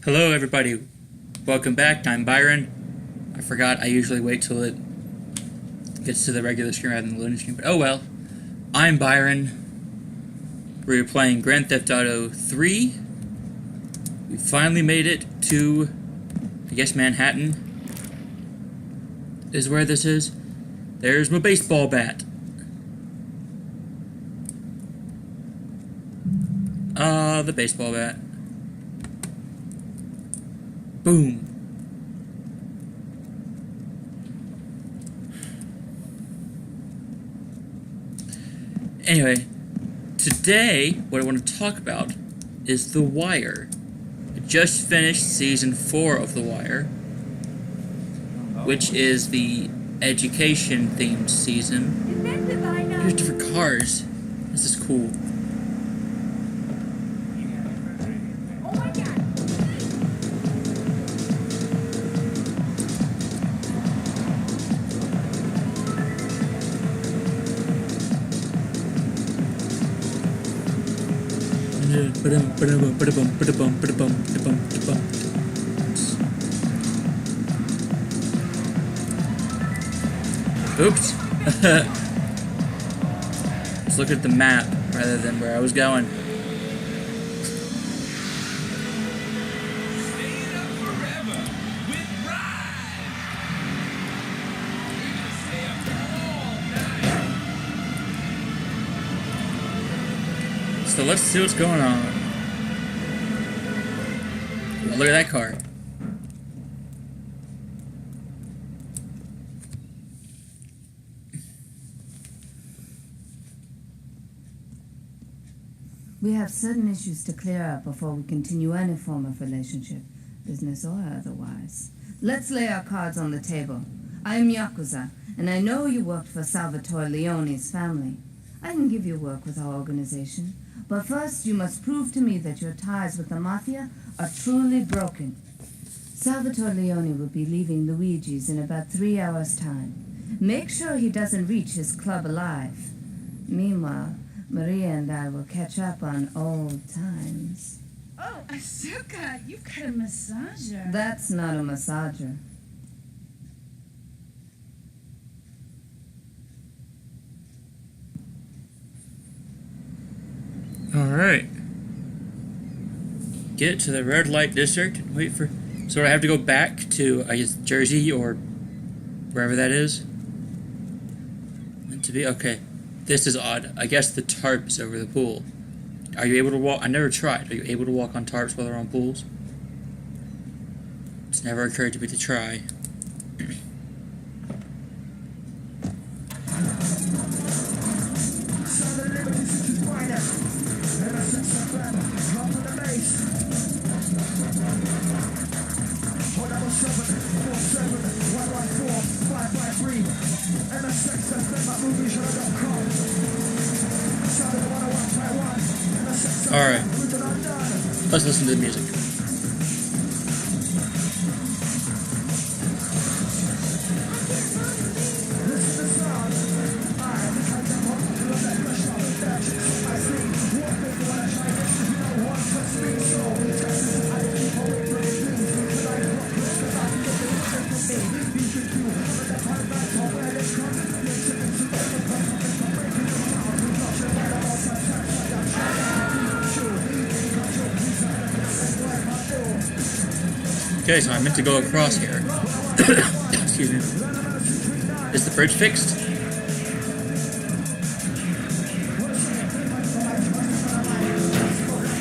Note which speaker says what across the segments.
Speaker 1: Hello, everybody. Welcome back. I'm Byron. I forgot I usually wait till it gets to the regular screen rather than the loading screen, but oh well. I'm Byron. We're playing Grand Theft Auto 3. We finally made it to, I guess, Manhattan is where this is. There's my baseball bat. The baseball bat. Boom. Anyway, today what I want to talk about is The Wire. I just finished season 4 of The Wire, which is the education themed season. Here's different cars. This is cool. Oops. Let's look at the map rather than where I was going. So let's see what's going on. Look at that car.
Speaker 2: We have certain issues to clear up before we continue any form of relationship, business or otherwise. Let's lay our cards on the table. I am Yakuza, and I know you worked for Salvatore Leone's family. I can give you work with our organization, but first you must prove to me that your ties with the Mafia are truly broken. Salvatore Leone will be leaving Luigi's in about 3 hours' time. Make sure he doesn't reach his club alive. Meanwhile, Maria and I will catch up on old times.
Speaker 3: Oh, Asuka, you've got a massager.
Speaker 2: That's not a massager.
Speaker 1: Alright. Get to the red light district. Wait for... So I have to go back to, I guess, Jersey or wherever that is? Meant to be... Okay. This is odd. I guess the tarp is over the pool. Are you able to walk? I never tried. Are you able to walk on tarps while they're on pools? It's never occurred to me to try. Alright. Let's listen to the music. Okay, so I meant to go across here. Excuse me. Is the bridge fixed?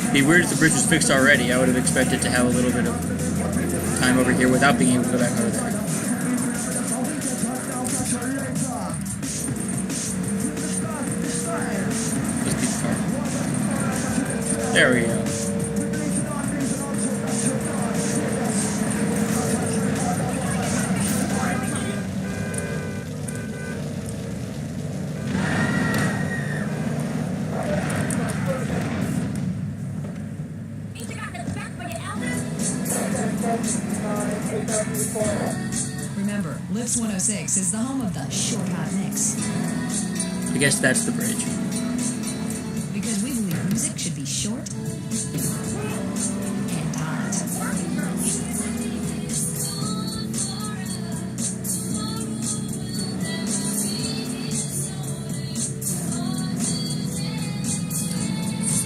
Speaker 1: It'd be weird if the bridge was fixed already. I would have expected to have a little bit of time over here without being able to go back over there. Let's beat the car. There we go.
Speaker 4: Remember, Lifts 106 is the home of the Short Hot Mix.
Speaker 1: I guess that's the bridge.
Speaker 4: Because we believe music should be short and hot.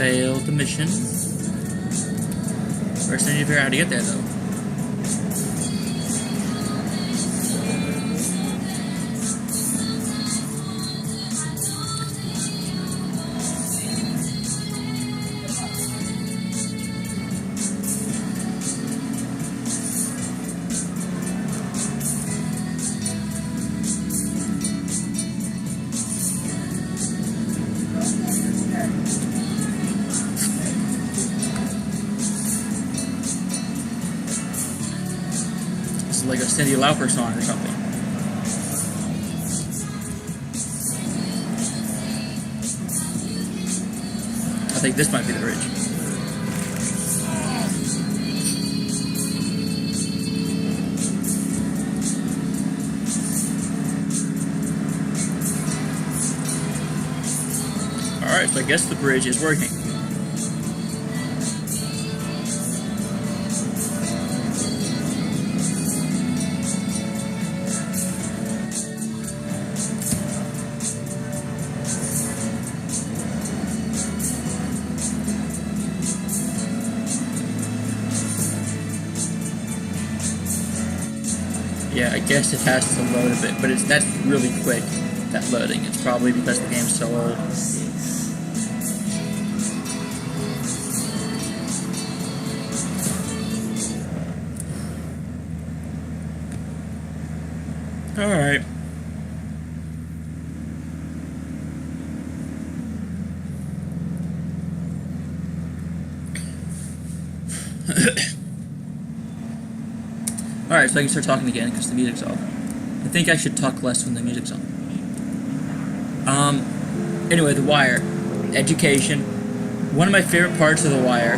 Speaker 1: Failed the mission. First, I need to figure out how to get there, though. Like a Cyndi Lauper song or something. I think this might be the bridge. Alright, so I guess the bridge is working. Yeah, I guess it has to load a bit, but that's really quick, that loading. It's probably because the game's so old. Alright. Alright, so I can start talking again because the music's off. I think I should talk less when the music's on. Anyway, The Wire. Education. One of my favorite parts of The Wire...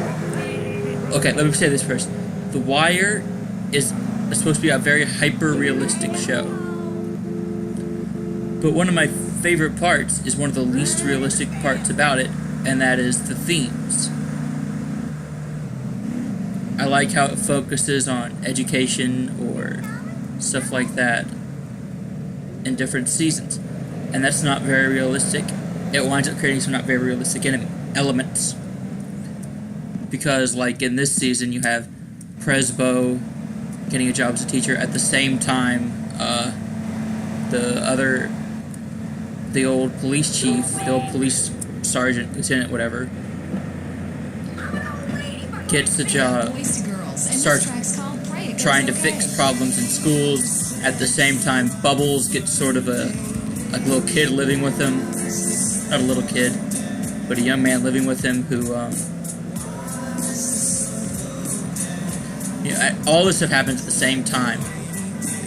Speaker 1: Okay, let me say this first. The Wire is supposed to be a very hyper-realistic show. But one of my favorite parts is one of the least realistic parts about it, and that is the themes. I like how it focuses on education or stuff like that in different seasons. And that's not very realistic. It winds up creating some not very realistic elements. Because, like, in this season, you have Presbo getting a job as a teacher at the same time the old police chief, the old police sergeant, lieutenant, whatever, gets the job, starts trying to fix problems in schools. At the same time, Bubbles gets sort of a little kid living with him. Not a little kid, but a young man living with him who, all this stuff happens at the same time.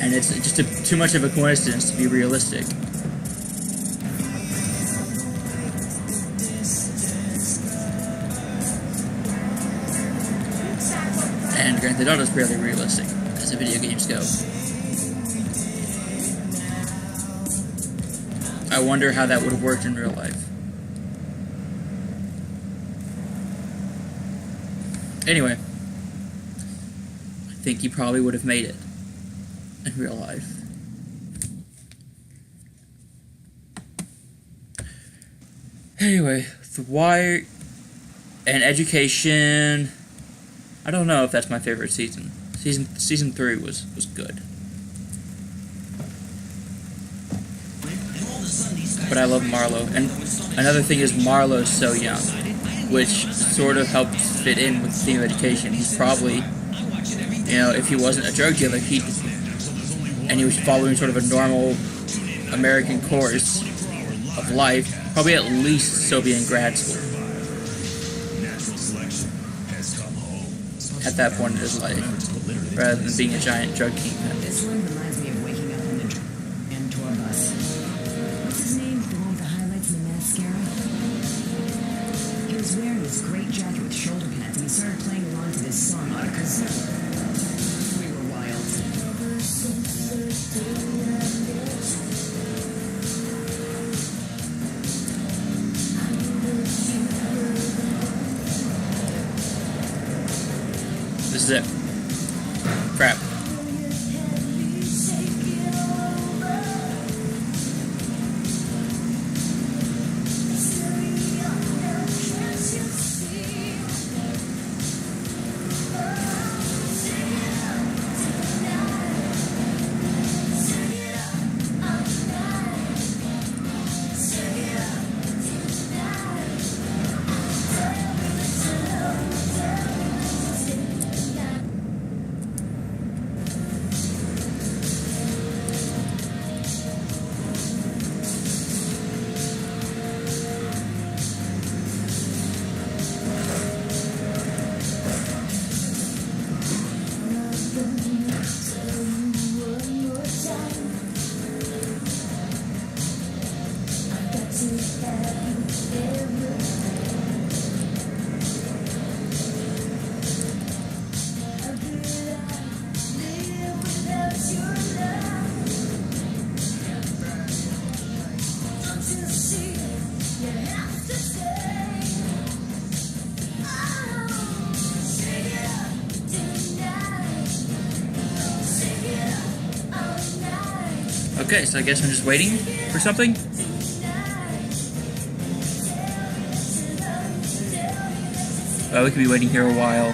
Speaker 1: And it's just too much of a coincidence to be realistic. And Grand Theft Auto is fairly realistic, as the video games go. I wonder how that would have worked in real life. Anyway, I think he probably would have made it in real life. Anyway, The Wire and Education... I don't know if that's my favorite season. Season 3 was good. But I love Marlo. And another thing is Marlo's so young, which sort of helps fit in with the theme of education. He's probably, if he wasn't a drug dealer, and he was following sort of a normal American course of life, probably at least still be in grad school at that point in his life, rather than being a giant drug kingpin.
Speaker 4: This one reminds me of waking up on the and tour bus. What's his name? The one with the highlights and the mascara? He was wearing this great jacket with shoulder pads, and he started playing along to this song on a kazoo. We were wild.
Speaker 1: This is it. Crap. Okay, so I guess I'm just waiting for something? Well, we could be waiting here a while.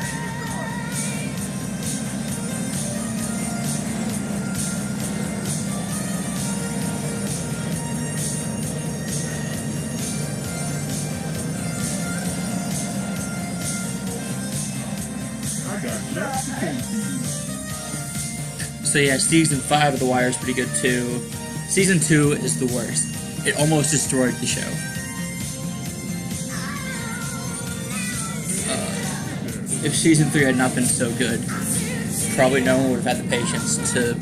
Speaker 1: So yeah, season 5 of The Wire is pretty good too. Season 2 is the worst. It almost destroyed the show. If season 3 had not been so good, probably no one would have had the patience to.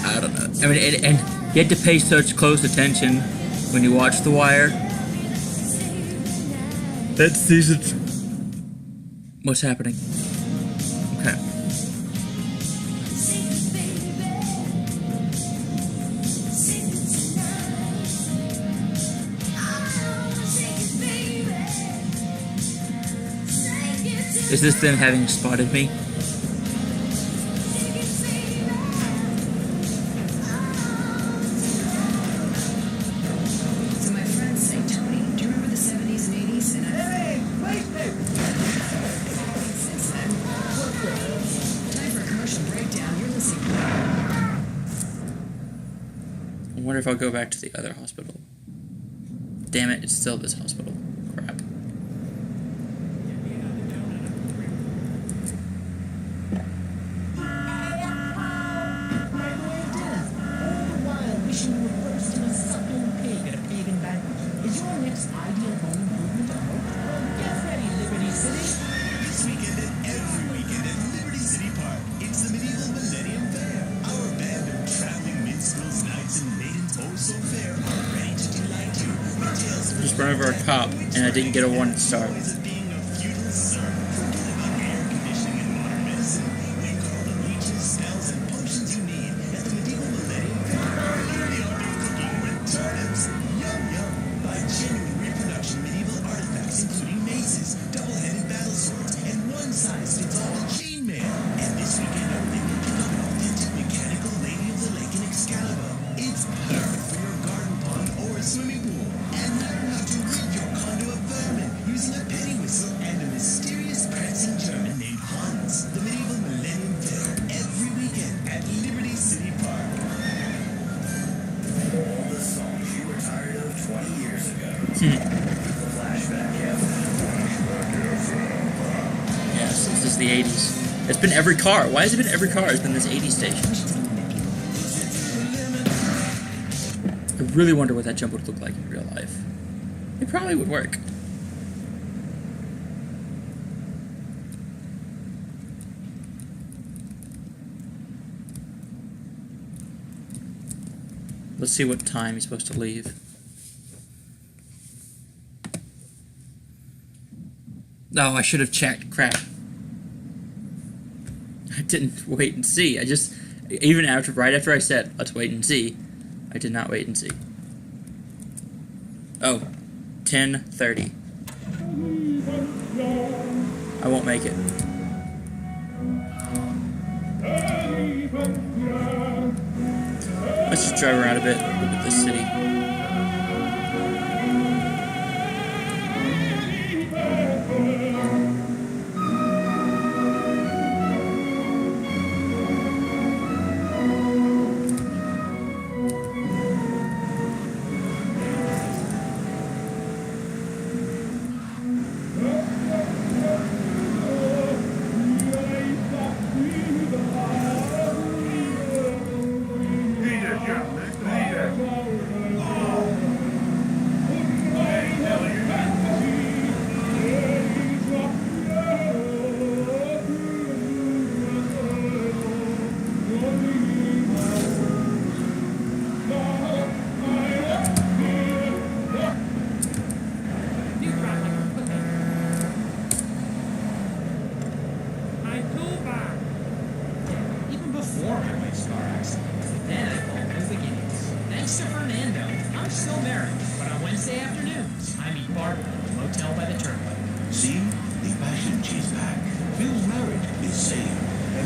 Speaker 1: I don't know. I mean, and you had to pay such close attention when you watch The Wire. That's season. What's happening? Okay. Is this them having spotted me?
Speaker 4: So my friends say, Tony, do you remember the 70s and 80s? And since then, time for a commercial breakdown. You're listening.
Speaker 1: I wonder if I'll go back to the other hospital. Damn it, it's still this hospital. Crap. Just run over a cop, and I didn't get a 1 star. Yes, this is the 80s. It's been every car. Why has it been every car? It's been this 80s station. I really wonder what that jump would look like in real life. It probably would work. Let's see what time he's supposed to leave. Oh, I should have checked. Crap. I didn't wait and see. Even right after I said, let's wait and see, I did not wait and see. Oh, 10:30. I won't make it. Let's just drive around a bit, look at this city.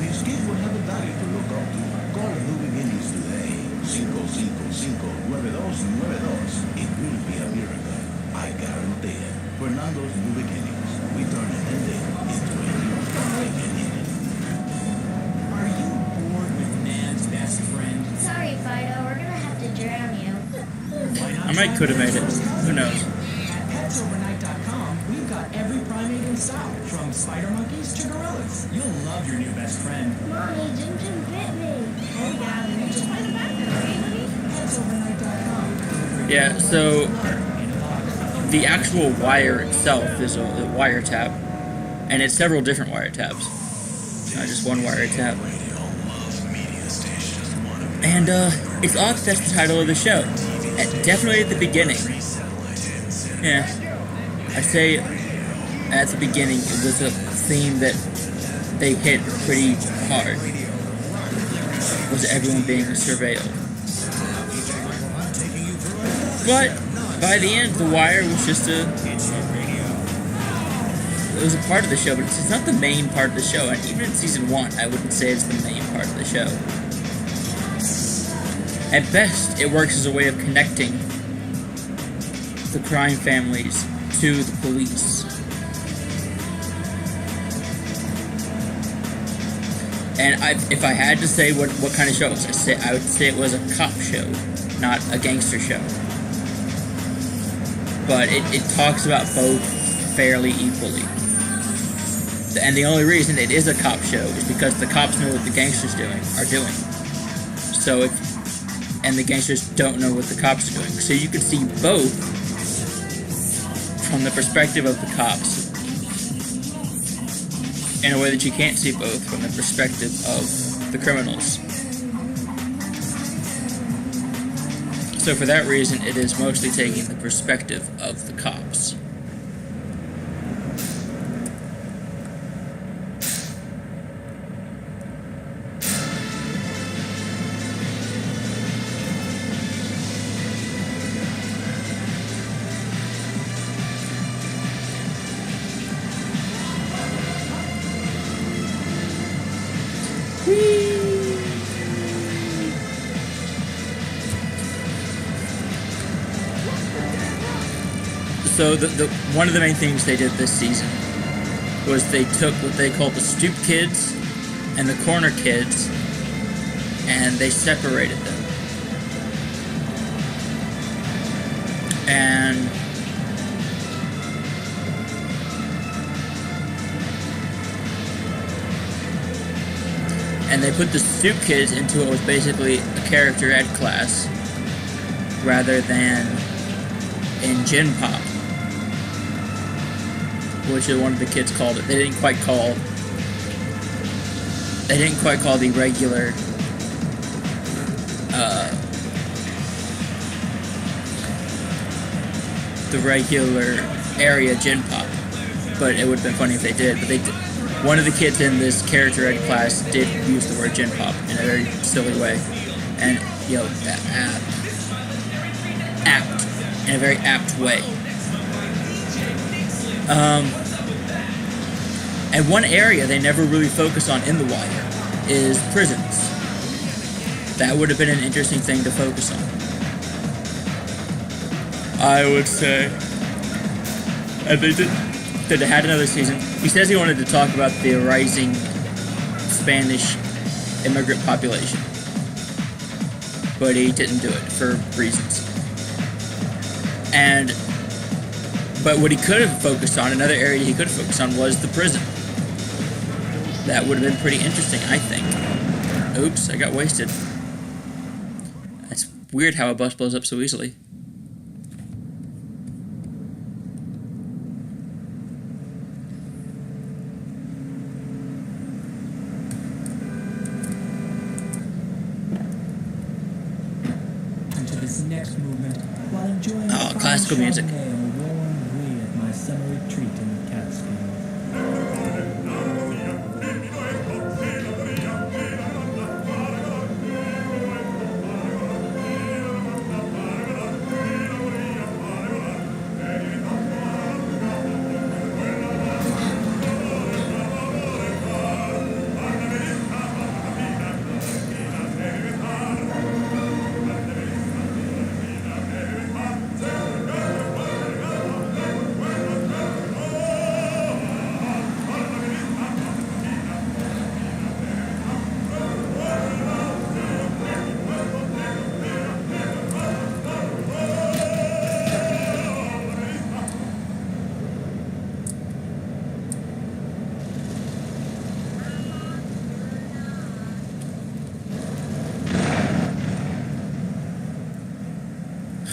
Speaker 5: His kid will have a daddy to look up to. Call him moving in is today. 555-9292. It will be a miracle. I guarantee it. Fernando's New Beginnings. We turn an ending into a new beginning.
Speaker 6: Are you bored with man's best friend?
Speaker 7: Sorry, Fido, we're gonna have to drown you.
Speaker 6: Why not
Speaker 1: I might
Speaker 6: try
Speaker 1: could have made it.
Speaker 6: Petsovernight's
Speaker 1: Who knows?
Speaker 6: At petsovernight.com, we've got every primate in stock, from spider monkeys to gorillas. You'll love your new best friend.
Speaker 7: Mommy, Jim Jim bit me.
Speaker 3: Oh, yeah, the just by the back there, eh, honey?
Speaker 6: Petsovernight.com.
Speaker 1: Yeah, so the actual wire itself is a wiretap, and it's several different wiretaps, not just one wiretap. And it's odd that that's the title of the show. Definitely at the beginning. Yeah, I'd say at the beginning it was a theme that they hit pretty hard. Was everyone being surveilled? But by the end, The Wire was just it was a part of the show, but it's not the main part of the show. And even in season 1, I wouldn't say it's the main part of the show. At best, it works as a way of connecting the crime families to the police. And if I had to say what kind of show it was, I would say it was a cop show, not a gangster show. But it talks about both fairly equally. And the only reason it is a cop show is because the cops know what the gangsters are doing. So and the gangsters don't know what the cops are doing. So you can see both from the perspective of the cops in a way that you can't see both from the perspective of the criminals. So for that reason, it is mostly taking the perspective of the cops. So the one of the main things they did this season was they took what they called the stoop kids and the corner kids, and they separated them. And they put the stoop kids into what was basically a character ed class rather than in Gen Pop, which is one of the kids called it. They didn't quite call the regular area Gen Pop, but it would have been funny if they did. But they did. One of the kids in this character ed class did use the word Gen Pop in a very silly way, and apt in a very apt way. And one area they never really focus on in The Wire is prisons. That would have been an interesting thing to focus on, I would say. And they had another season. He says he wanted to talk about the rising Spanish immigrant population, but he didn't do it for reasons. But what he could have focused on, another area he could have focused on, was the prison. That would have been pretty interesting, I think. Oops, I got wasted. That's weird how a bus blows up so easily.
Speaker 6: Into this next movement, while enjoying
Speaker 1: Oh, classical music.
Speaker 6: and a warm breeze at my summer retreat in the Catskills.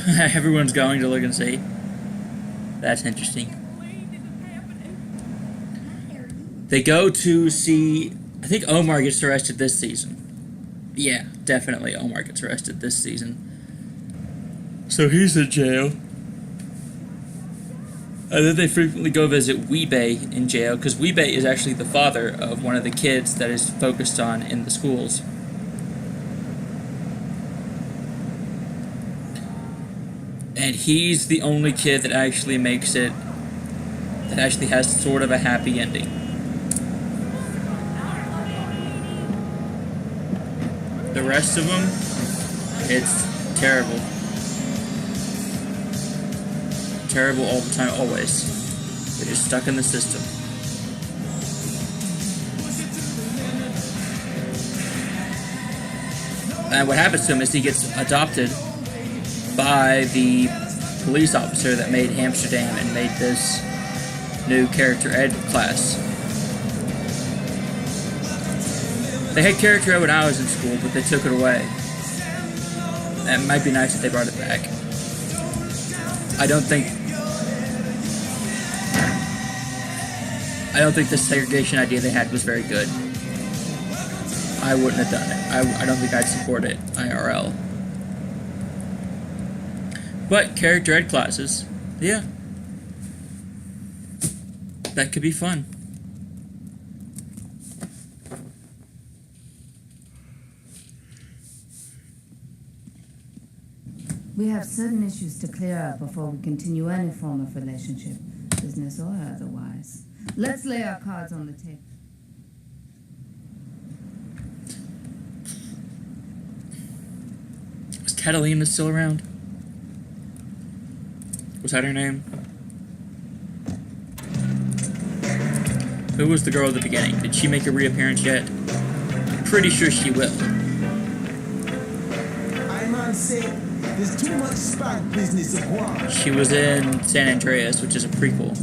Speaker 1: Everyone's going to look and see. That's interesting. They go to see... I think Omar gets arrested this season. Yeah, definitely Omar gets arrested this season. So he's in jail. And then they frequently go visit Weebay in jail, because Weebay is actually the father of one of the kids that is focused on in the schools. And he's the only kid that actually makes it, that actually has sort of a happy ending. The rest of them, it's terrible. Terrible all the time, always. They're just stuck in the system. And what happens to him is he gets adopted by the police officer that made Amsterdam and made this new character ed class. They had character ed when I was in school, but they took it away. And it might be nice if they brought it back. I don't think the segregation idea they had was very good. I wouldn't have done it. I don't think I'd support it IRL. But character ed classes, yeah. That could be fun.
Speaker 2: We have certain issues to clear up before we continue any form of relationship, business or otherwise. Let's lay our cards on the table.
Speaker 1: Was Catalina still around? Was that her name? Who was the girl at the beginning? Did she make a reappearance yet? Pretty sure she will.
Speaker 8: I man say there's too much spark business of Guam.
Speaker 1: She was in San Andreas, which is a prequel.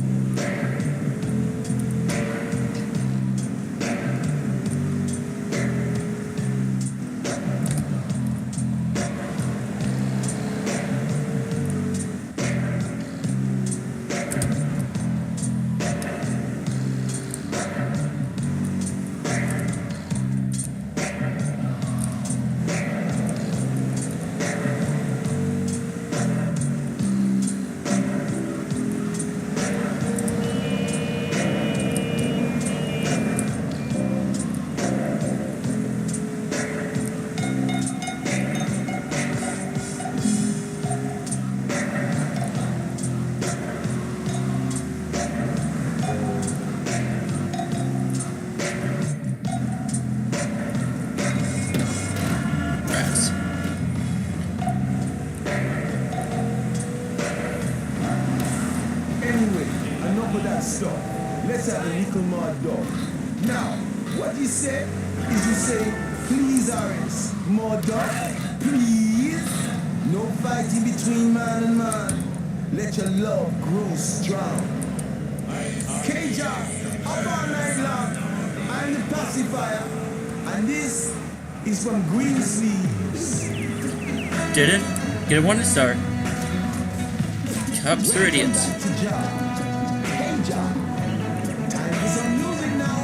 Speaker 8: Let's have a little more dog. Now, what you say is you say, please, Aris, more dog, please. No fighting between man and man. Let your love grow strong. K-Job, up all night long. I'm the pacifier, and this is from Green Sleeves.
Speaker 1: Didn't get a 1 star. Cups are idiots.
Speaker 8: K-Job. Time for some music now.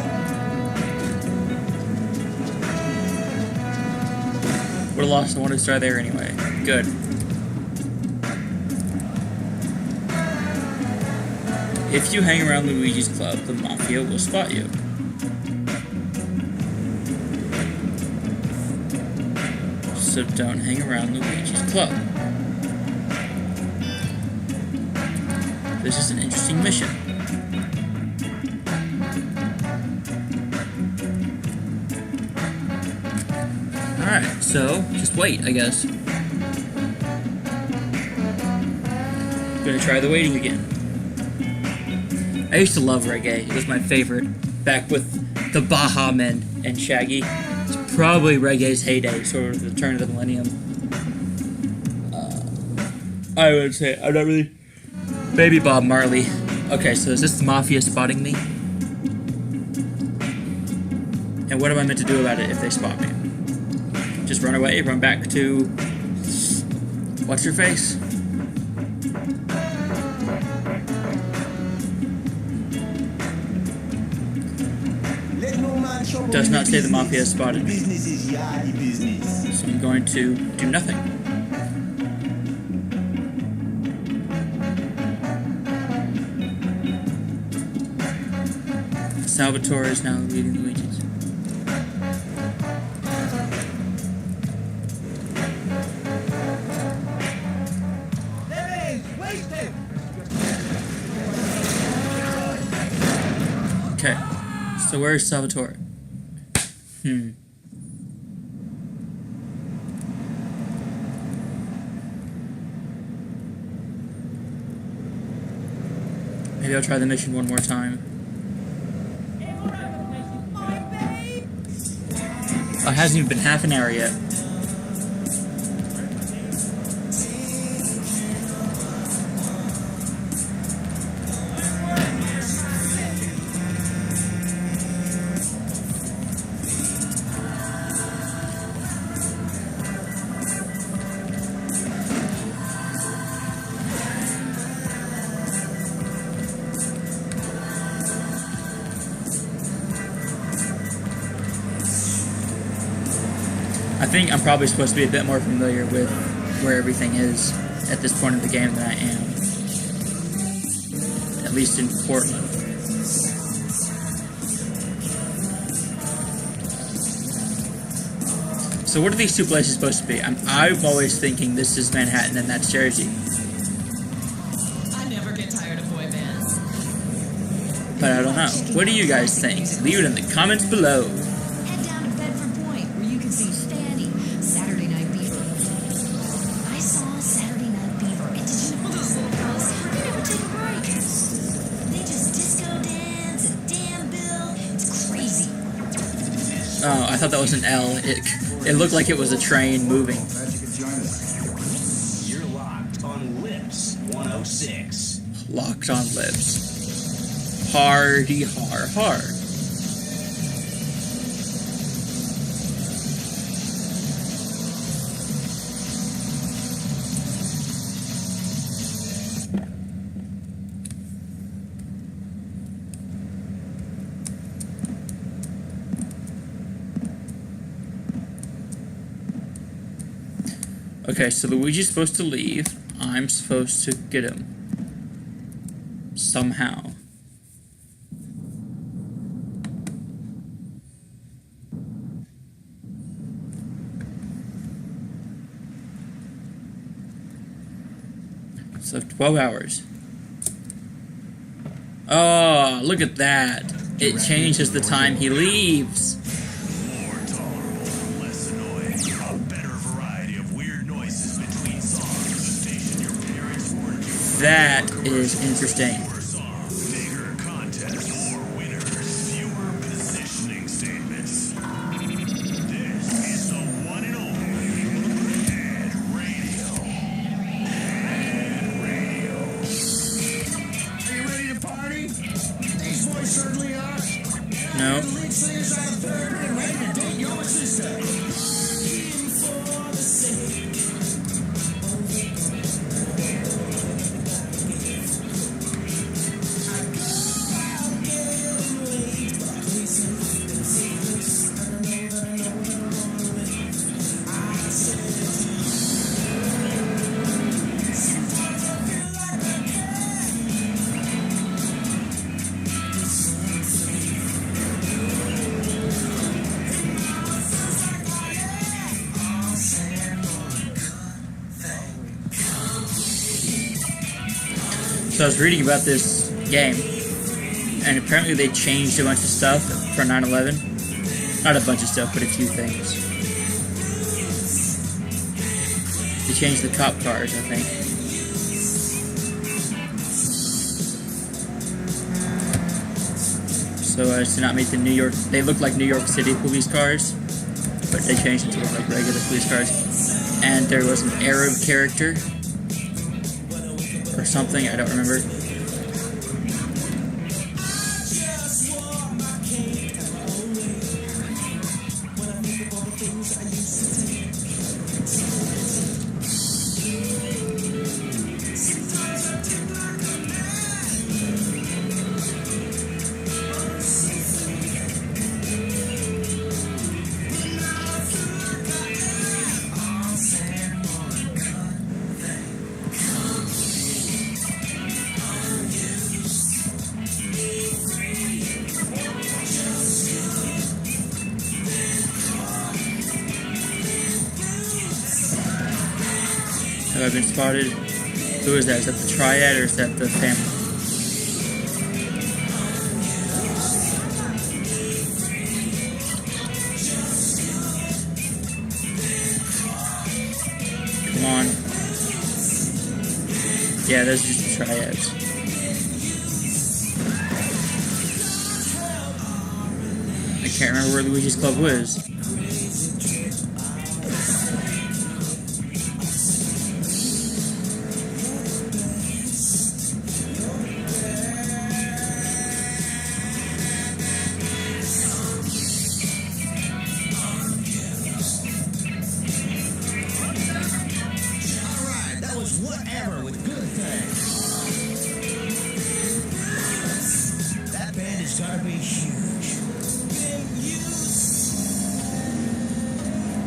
Speaker 1: Would have lost the 1 star there anyway. Good. If you hang around Luigi's Club, the Mafia will spot you. So don't hang around Luigi's Club. This is an interesting mission. Alright, so just wait, I guess. Gonna try the waiting again. I used to love reggae. It was my favorite. Back with the Baha Men and Shaggy. It's probably reggae's heyday, sort of the turn of the millennium. I would say, I'm not really... Baby Bob Marley. Okay, so is this the Mafia spotting me? And what am I meant to do about it if they spot me? Just run away, run back to... What's your face?
Speaker 8: trouble
Speaker 1: Does
Speaker 8: in
Speaker 1: not
Speaker 8: the
Speaker 1: say the
Speaker 8: business.
Speaker 1: mafia has spotted me.
Speaker 8: Business is yardy business.
Speaker 1: So I'm going to do nothing. Salvatore is now leading the wages. Okay, so where's Salvatore? Maybe I'll try the mission one more time. Oh, it hasn't even been half an hour yet. I think I'm probably supposed to be a bit more familiar with where everything is at this point of the game than I am. At least in Portland. So what are these two places supposed to be? I'm always thinking this is Manhattan and that's Jersey.
Speaker 3: I never get tired of boy bands.
Speaker 4: But
Speaker 1: I don't know. What do you guys think? Leave it in the comments below.
Speaker 4: Head down to Bedford Point, where you can see Fanny, Saturday Night Beaver. I saw Saturday Night Beaver, and did you know those little girls? They never take a break. They just disco dance and damn Bill. It's crazy.
Speaker 1: Oh, I thought that was an L. It looked like it was a train moving.
Speaker 5: Glad you could join us. You're locked on Lips 106.
Speaker 1: Locked on lips. Hardy har hard. Okay, so Luigi's supposed to leave. I'm supposed to get him. Somehow. So 12 hours. Oh, look at that. It changes the time he leaves.
Speaker 5: More tolerable, less annoying. A better variety of weird noises between songs. The station your parents weren't.
Speaker 1: That is interesting.
Speaker 5: Fewer songs, bigger contests, more winners, fewer positioning statements. This is the one and only Head Radio. Head Radio.
Speaker 6: Are you ready to party? These boys certainly are.
Speaker 1: No.
Speaker 6: The lead singers out of third and ready to date your sister.
Speaker 1: So I was reading about this game, and apparently they changed a bunch of stuff for 9/11. Not a bunch of stuff, but a few things. They changed the cop cars, I think. So as to not make the New York... They look like New York City police cars, but they changed them to look like regular police cars. And there was an Arab character or something, I don't remember. Have I been spotted? Who is that? Is that the Triad or is that the family? Come on. Yeah, those are just the Triads. I can't remember where Luigi's Club was.
Speaker 6: Whatever with good things. That band has got to be huge.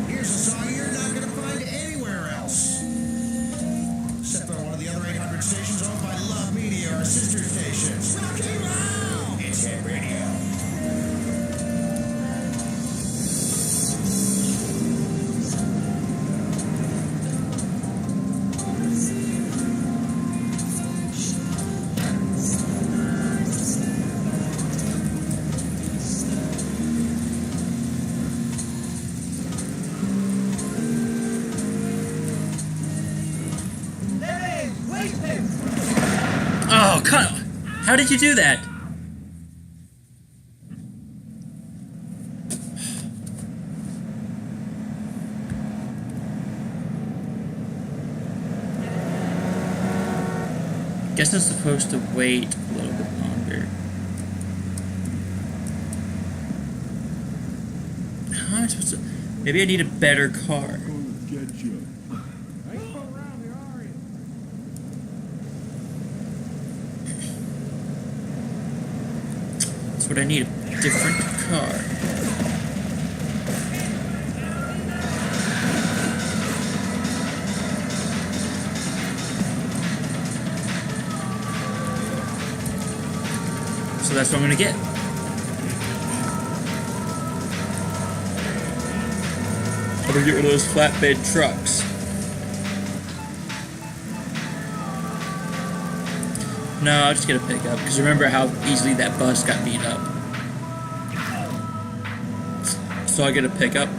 Speaker 6: Here's a song you're not going to find anywhere else. Except for one of the other 800 stations owned by Love Media, our sister stations. Rock and roll! It's Hit Radio.
Speaker 1: Oh, come on. How did you do that? Guess I'm supposed to wait a little bit longer. How am I supposed to... Maybe I need a better car. That's what I need, a different car. So that's what I'm gonna get. I'm gonna get one of those flatbed trucks. No, I'll just get a pickup, because remember how easily that bus got beat up. So I'll get a pickup.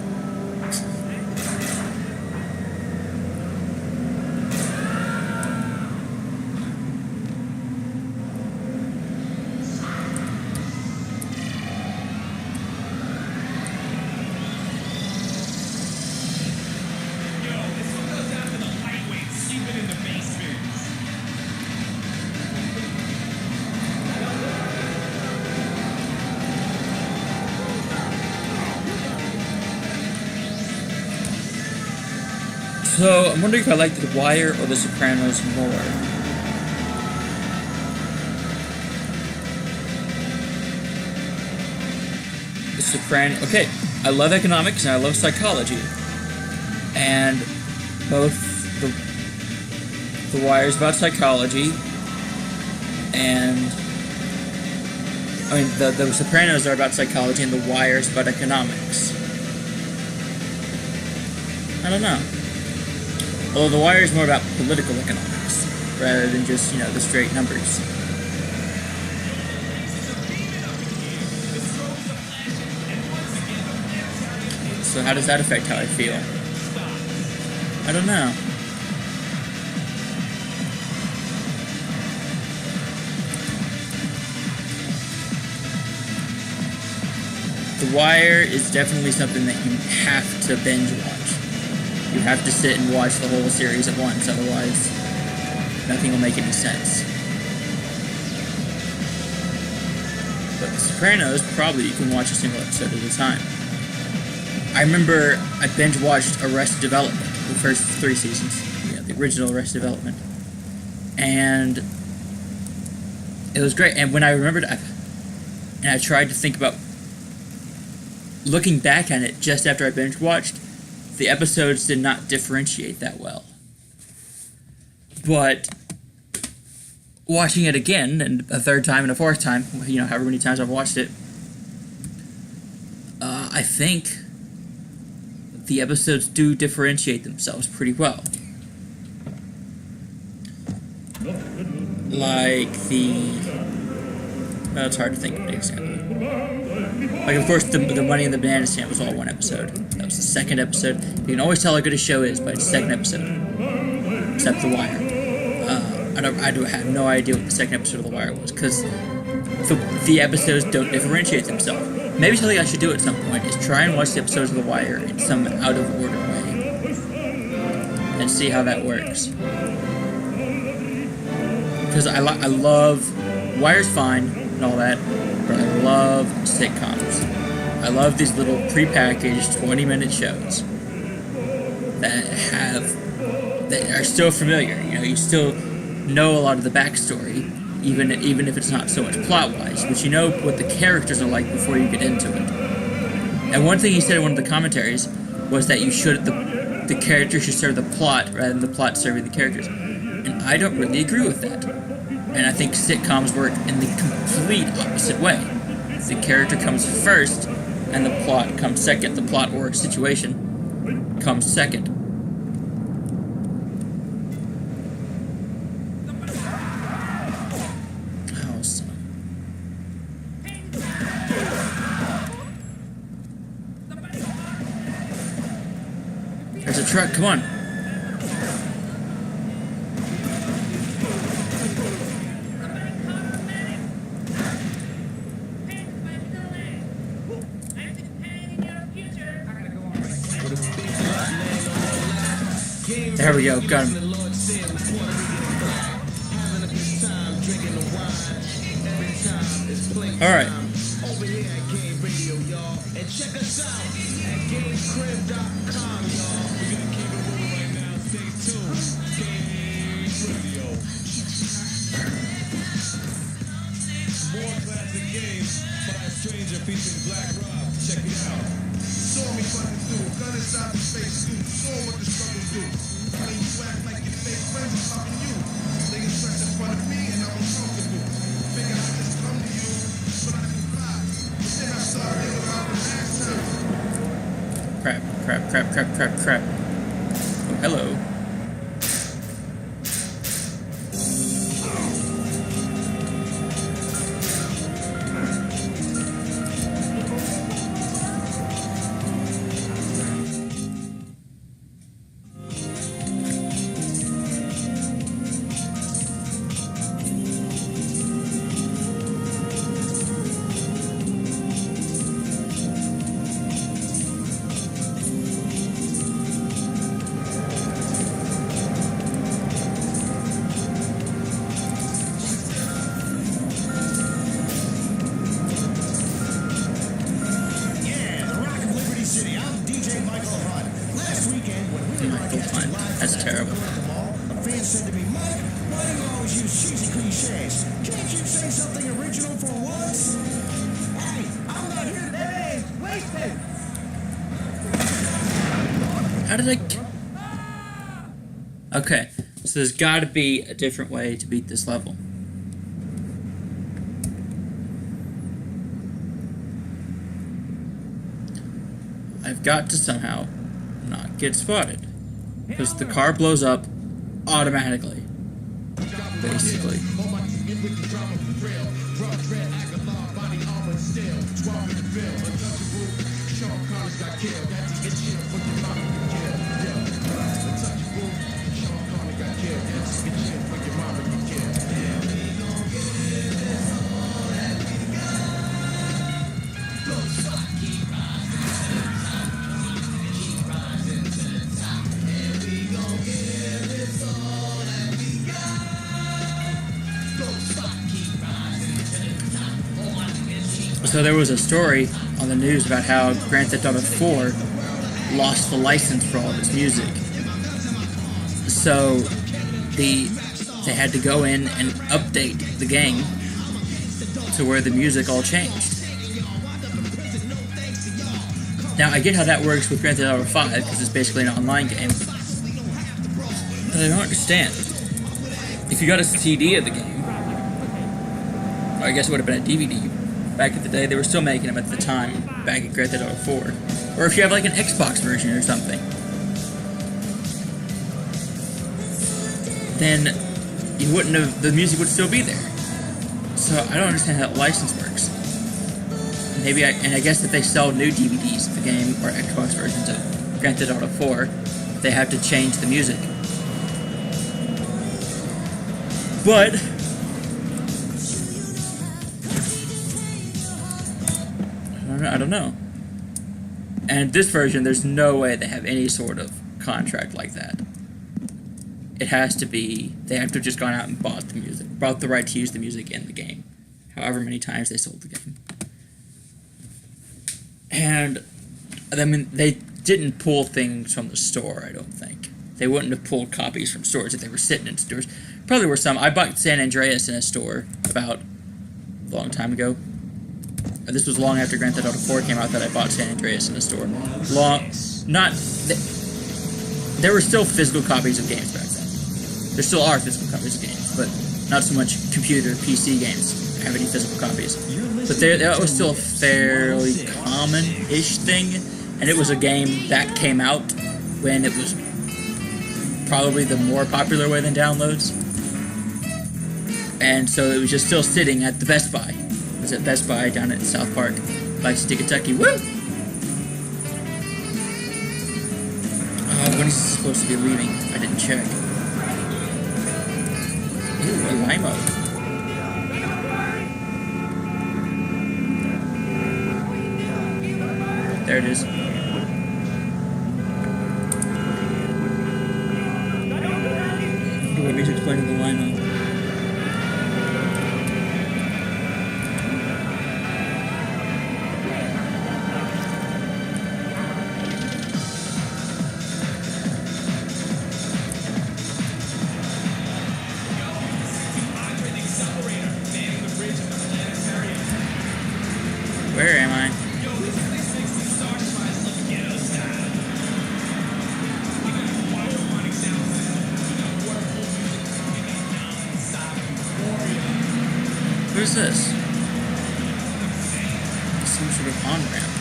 Speaker 1: So, I'm wondering if I like The Wire or The Sopranos more. The Sopranos... Okay, I love economics and I love psychology. And both The Wire is about psychology and... I mean, the Sopranos are about psychology and The Wire is about economics. I don't know. Although The Wire is more about political economics, rather than just, you know, the straight numbers. So how does that affect how I feel? I don't know. The Wire is definitely something that you have to binge watch. You have to sit and watch the whole series at once, otherwise nothing will make any sense. But The Sopranos, probably you can watch a single episode at a time. I remember I binge watched Arrested Development, the first 3 seasons, the original Arrested Development, and it was great. And when I remembered, and I tried to think about looking back on it just after I binge watched, the episodes did not differentiate that well. But watching it again, and a third time and a fourth time, you know, however many times I've watched it, I think the episodes do differentiate themselves pretty well. like well, it's hard to think of an example. Like, of course, the Money in the Banana Stand was all one episode. That was the second episode. You can always tell how good a show is by its second episode. Except The Wire. I have no idea what the second episode of The Wire was, because the episodes don't differentiate themselves. Maybe something I should do at some point is try and watch the episodes of The Wire in some out-of-order way. And see how that works. Because I love... Wire's fine and all that, but I love sitcoms. I love these little prepackaged 20-minute shows that are still familiar. You know, you still know a lot of the backstory, even if it's not so much plot-wise, but you know what the characters are like before you get into it. And one thing he said in one of the commentaries was that the characters should serve the plot rather than the plot serving the characters. And I don't really agree with that. And I think sitcoms work in the complete opposite way. The character comes first, and the plot comes second. The plot or situation comes second. Oh, son. There's a truck, come on. There we go, got him. Alright. Crap. Oh, hello. That's terrible.
Speaker 6: A fan said to me, Mike, why do you always use cheesy cliches? Can't you say something original for once? Hey, I'm not here to... Hey, wasted!
Speaker 1: How did I... Okay, so there's gotta be a different way to beat this level. I've got to somehow not get spotted. Because the car blows up automatically. Basically. So there was a story on the news about how Grand Theft Auto 4 lost the license for all of its music. So they had to go in and update the game to where the music all changed. Now I get how that works with Grand Theft Auto 5 because it's basically an online game. But I don't understand. If you got a CD of the game, or I guess it would have been a DVD. Back in the day, they were still making them at the time, back in Grand Theft Auto 4. Or if you have like an Xbox version or something. Then you wouldn't have, the music would still be there. So I don't understand how that license works. I guess if they sell new DVDs of the game or Xbox versions of Grand Theft Auto 4, they have to change the music. But I don't know. And this version, there's no way they have any sort of contract like that. It has to be, they have to have just gone out and bought the music, bought the right to use the music in the game. However many times they sold the game. And, I mean, they didn't pull things from the store, I don't think. They wouldn't have pulled copies from stores if they were sitting in stores. Probably were some. I bought San Andreas in a store about a long time ago. This was long after Grand Theft Auto 4 came out that I bought San Andreas in a store. There were still physical copies of games back then. There still are physical copies of games, but not so much computer, PC games have any physical copies. But that was still a fairly common-ish thing, and it was a game that came out when it was probably the more popular way than downloads. And so it was just still sitting at the Best Buy. It was at Best Buy down at South Park, Lexington, Kentucky. Woo! When is he supposed to be leaving? I didn't check. Ooh, a limo. There it is. What music's playing in the limo? Where am I? What is this? Some sort of on-ramp.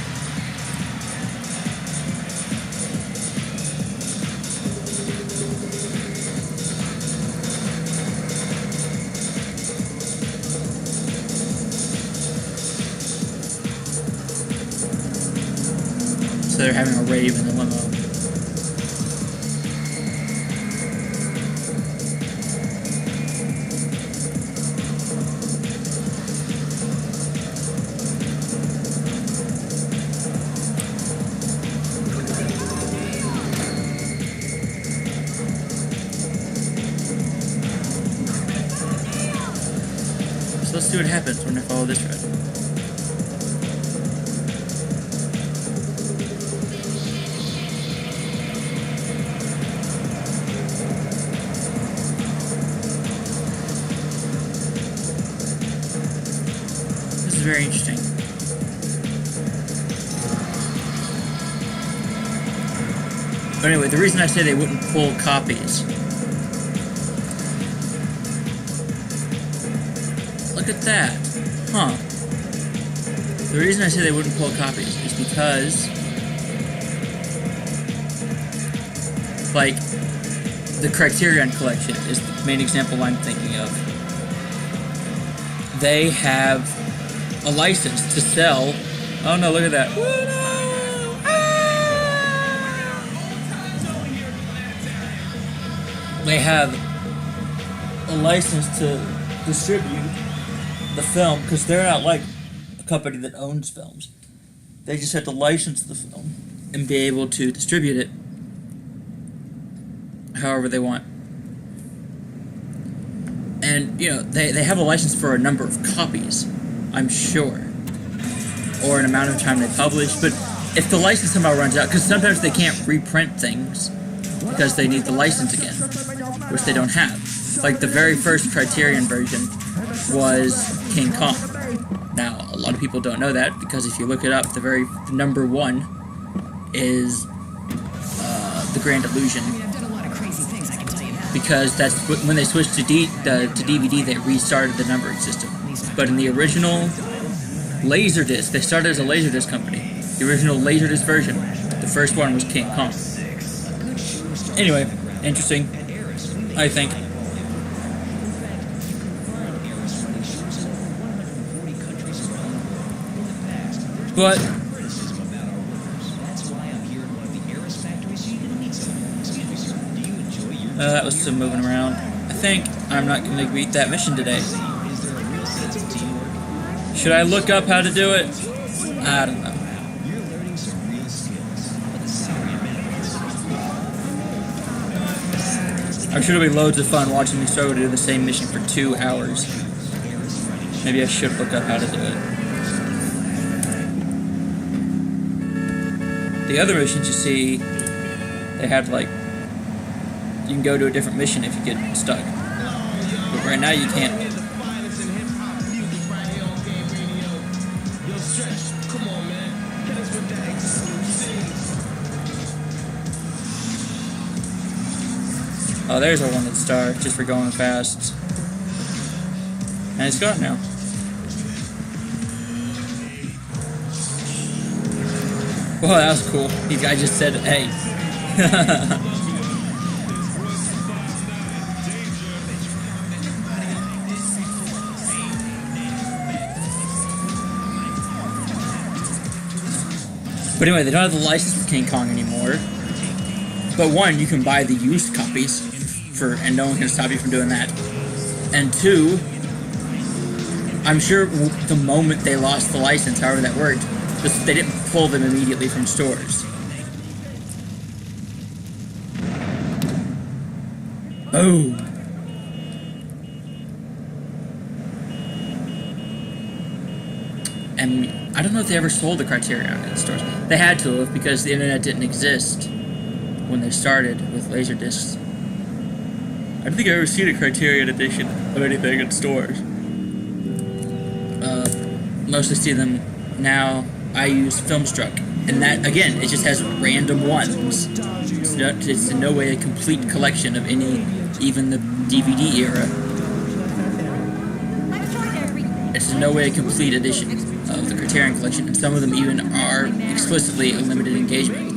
Speaker 1: So they're having a rave in the limo. So let's see what happens when I follow this road. Very interesting. But anyway, the reason I say they wouldn't pull copies. Look at that. Huh. The reason I say they wouldn't pull copies is because, like, the Criterion Collection is the main example I'm thinking of. They have a license to sell. Oh no, look at that. They have a license to distribute the film because they're not like a company that owns films. They just have to license the film and be able to distribute it however they want. And, you know, they have a license for a number of copies, I'm sure, or an amount of time they publish, but if the license somehow runs out, because sometimes they can't reprint things because they need the license again, which they don't have. Like the very first Criterion version was King Kong. Now, a lot of people don't know that, because if you look it up, the number one is The Grand Illusion. Because that's when they switched to DVD, they restarted the numbering system. But in the original Laserdisc, they started as a Laserdisc company. The original Laserdisc version, the first one was King Kong. Anyway, interesting, I think. But
Speaker 9: criticism about our workers. That's why I'm here at one of the Aeris factories so you can meet someone. Excuse me, sir. Do you enjoy your
Speaker 1: that was some moving around. I think I'm not going to beat that mission today.
Speaker 9: Is there a real sense of teamwork?
Speaker 1: Should I look up how to do it? I don't know.
Speaker 9: You're learning some real skills. But the salary and benefits.
Speaker 1: I'm sure it'll be loads of fun watching me struggle to do the same mission for 2 hours. Maybe I should look up how to do it. The other missions you see, they have like, you can go to a different mission if you get stuck. But right now you can't. Oh, there's our wanted star, just for going fast. And it's gone now. Whoa, that was cool. The guy just said, hey. But anyway, they don't have the license for King Kong anymore. But one, you can buy the used copies, and no one can stop you from doing that. And two, I'm sure the moment they lost the license, however that worked, they didn't pull them immediately from stores. Boom. And I don't know if they ever sold the Criterion in stores. They had to have, because the internet didn't exist when they started with Laserdiscs. I don't think I've ever seen a Criterion edition of anything in stores. Mostly see them now. I use Filmstruck, and that, again, it just has random ones. It's in no way a complete collection of any, even the DVD era. It's in no way a complete edition of the Criterion collection, and some of them even are explicitly a limited engagement,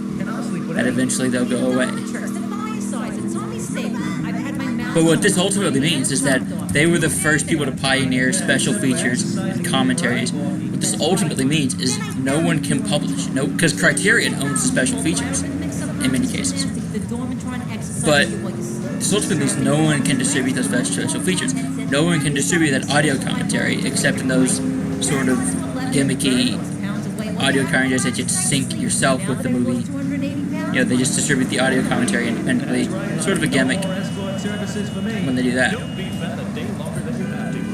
Speaker 1: that eventually they'll go away. But what this ultimately means is that they were the first people to pioneer special features and commentaries. What this ultimately means is no one can publish, because Criterion owns the special features in many cases. But this ultimately means no one can distribute those special features. No one can distribute that audio commentary except in those sort of gimmicky audio commentaries that you sync yourself with the movie. You know, they just distribute the audio commentary independently. Sort of a gimmick when they do that.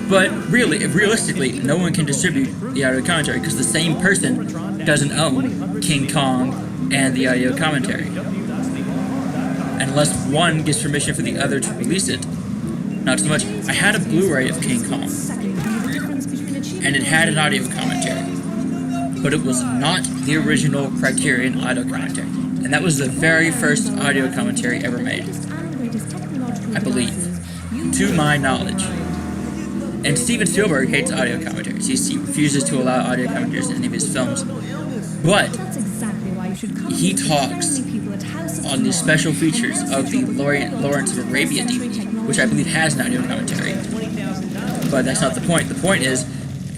Speaker 1: But really, realistically, no one can distribute the audio commentary because the same person doesn't own King Kong and the audio commentary. Unless one gives permission for the other to release it. Not so much. I had a Blu-ray of King Kong, and it had an audio commentary, but it was not the original Criterion audio commentary. And that was the very first audio commentary ever made, I believe, to my knowledge. And Steven Spielberg hates audio commentaries. He refuses to allow audio commentaries in any of his films. But he talks on the special features of the Lawrence of Arabia DVD, which I believe has an audio commentary. But that's not the point. The point is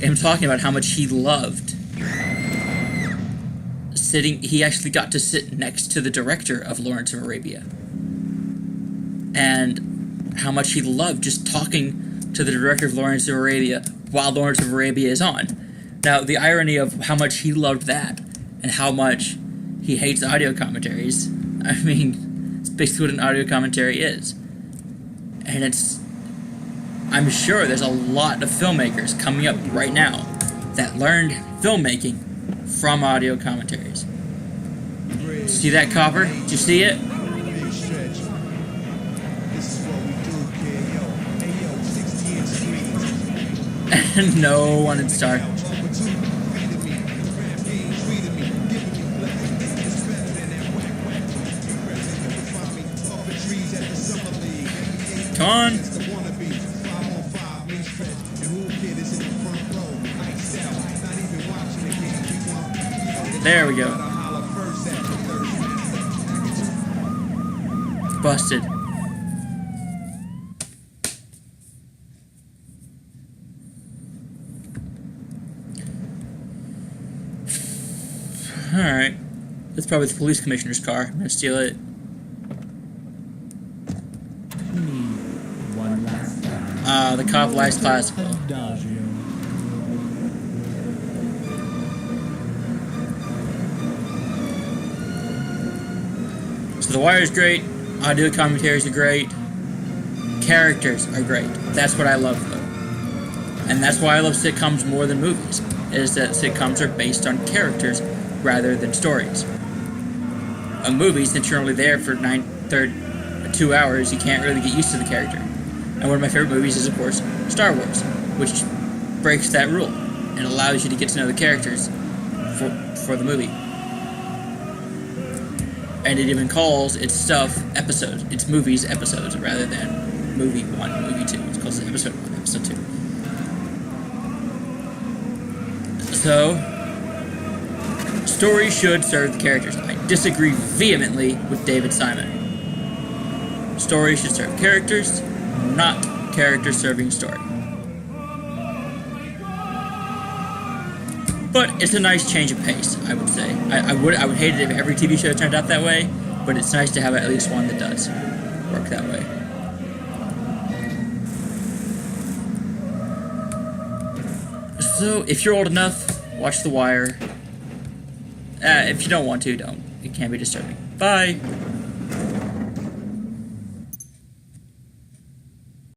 Speaker 1: him talking about how much he loved he actually got to sit next to the director of Lawrence of Arabia. And how much he loved just talking to the director of Lawrence of Arabia while Lawrence of Arabia is on. Now, the irony of how much he loved that and how much he hates audio commentaries, I mean, it's basically what an audio commentary is. And I'm sure there's a lot of filmmakers coming up right now that learned filmmaking from audio commentaries. See that, Copper? Did you see it? And no one in Star. Come on. There we go. Busted. Alright. That's probably the police commissioner's car. I'm gonna steal it.
Speaker 10: One last time.
Speaker 1: The cop likes classical.
Speaker 10: Adagio.
Speaker 1: So The Wire is great. Audio commentaries are great. Characters are great. That's what I love, though. And that's why I love sitcoms more than movies, is that sitcoms are based on characters rather than stories. A movie, since you're only there for 2 hours, you can't really get used to the character. And one of my favorite movies is, of course, Star Wars, which breaks that rule and allows you to get to know the characters for the movie. And it even calls its stuff episodes. Its movies episodes rather than movie 1, movie 2. It's called episode 1, episode 2. So, story should serve the characters. I disagree vehemently with David Simon. Story should serve characters, not characters serving story. But it's a nice change of pace, I would say. I would hate it if every TV show turned out that way, but it's nice to have at least one that does work that way. So, if you're old enough, watch The Wire. If you don't want to, don't. It can be disturbing. Bye!